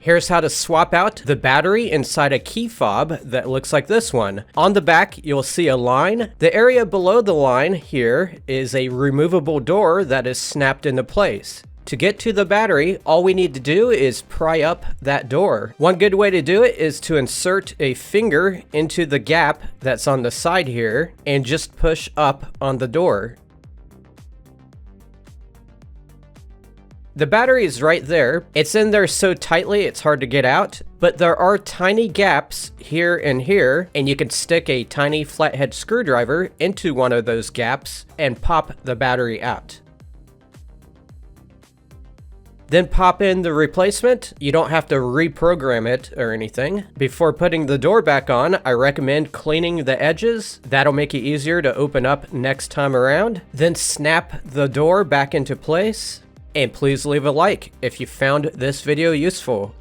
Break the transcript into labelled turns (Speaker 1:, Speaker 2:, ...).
Speaker 1: Here's how to swap out the battery inside a key fob that looks like this one. On the back, you'll see a line. The area below the line here is a removable door that is snapped into place. To get to the battery, all we need to do is pry up that door. One good way to do it is to insert a finger into the gap that's on the side here and just push up on the door. The battery is right there. It's in there so tightly it's hard to get out, but there are tiny gaps here and here, and you can stick a tiny flathead screwdriver into one of those gaps and pop the battery out. Then pop in the replacement. You don't have to reprogram it or anything. Before putting the door back on, I recommend cleaning the edges. That'll make it easier to open up next time around. Then snap the door back into place. And please leave a like if you found this video useful.